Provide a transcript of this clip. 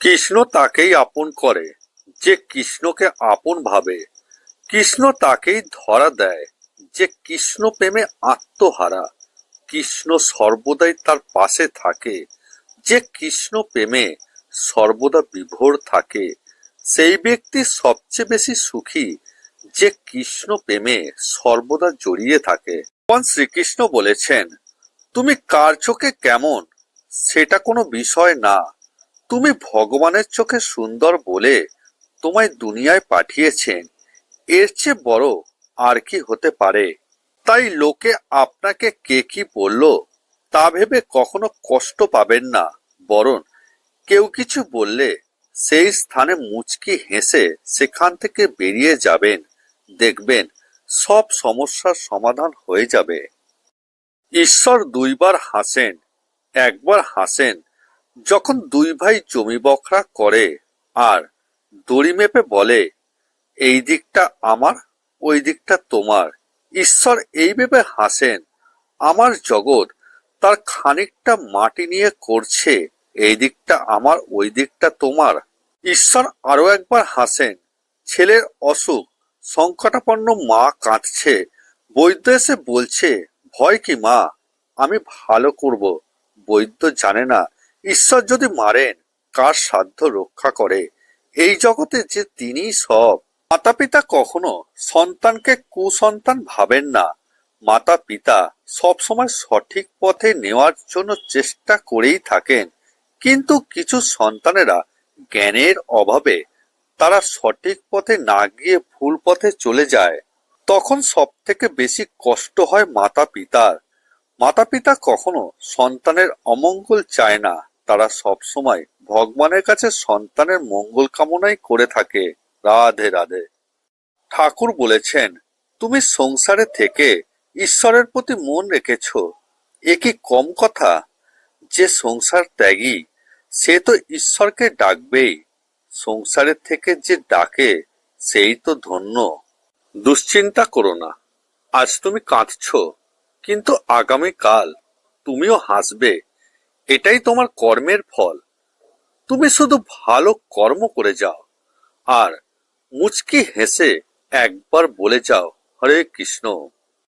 কৃষ্ণ তাকেই আপন করে যে কৃষ্ণকে আপন ভাবে। কৃষ্ণ তাকেই ধরা দেয় যে কৃষ্ণ প্রেমে আত্মহারা। কৃষ্ণ সর্বদাই তার পাশে থাকে যে কৃষ্ণ প্রেমে সর্বদা বিভোর থাকে। সেই ব্যক্তি সবচেয়ে বেশি সুখী যে কৃষ্ণ প্রেমে সর্বদা জড়িয়ে থাকে। ভগবান শ্রীকৃষ্ণ বলেছেন, তুমি কার চোখে কেমন সেটা কোনো বিষয় না, তুমি ভগবানের চোখে সুন্দর বলে তোমায় দুনিয়ায় পাঠিয়েছেন, এর চেয়ে বড় আর কি হতে পারে। তাই লোকে আপনাকে কে কি বলল তা ভেবে কখনো কষ্ট পাবেন না, বরং কেউ কিছু বললে সেই স্থানে মুচকি হেসে সেখান থেকে বেরিয়ে যাবেন। দেখবেন সব সমস্যার সমাধান হয়ে যাবে। ঈশ্বর দুইবার হাসেন। একবার হাসেন যখন দুই ভাই জমি বখরা করে আর দড়ি মেপে বলে, এই দিকটা আমার, ওই দিকটা তোমার। ঈশ্বর এই ভেবে হাসেন, আমার জগৎ তার খানিকটা মাটি নিয়ে করছে, এই দিকটা আমার, ওই দিকটা তোমার। ঈশ্বর আরো একবার হাসেন, ছেলের অসুখ, সংকটাপন্ন মা কাঁদছে, বৈদ্য এসে বলছে, ভয় কি মা, আমি ভালো করব। বৈদ্য জানে না ঈশ্বর যদি মারেন কার সাধ্য রক্ষা করে, এই জগতে যে তিনিই সব। মাতা পিতা কখনো সন্তানকে কুসন্তান ভাবেন না। মাতা পিতা সবসময় সঠিক পথে নেওয়ার জন্য চেষ্টা করেই থাকেন, কিন্তু কিছু সন্তানেরা জ্ঞানের অভাবে তারা সঠিক পথে না গিয়ে ভুল পথে চলে যায়। তখন সব থেকে বেশি কষ্ট হয় মাতা পিতার। মাতা পিতা কখনো সন্তানের অমঙ্গল চায় না, তারা সব সময় ভগবানের কাছে সন্তানের মঙ্গল কামনাই করে থাকে। রাধে রাধে। ঠাকুর বলেছেন, তুমি সংসারে থেকে ঈশ্বরের প্রতি মন রেখেছ, এ কি কম কথা? যে সংসার ত্যাগী সে তো ঈশ্বরকে ডাকবেই। সংসারের থেকে যে ডাকে সেই তো ধন্য। দুশ্চিন্তা করো না, আজ তুমি কাঁদছ, কিন্তু আগামীকাল তুমিও হাসবে। এটাই তোমার কর্মের ফল। তুমি শুধু ভালো কর্ম করে যাও আর মুচকি হেসে একবার বলে যাও, হরে কৃষ্ণ।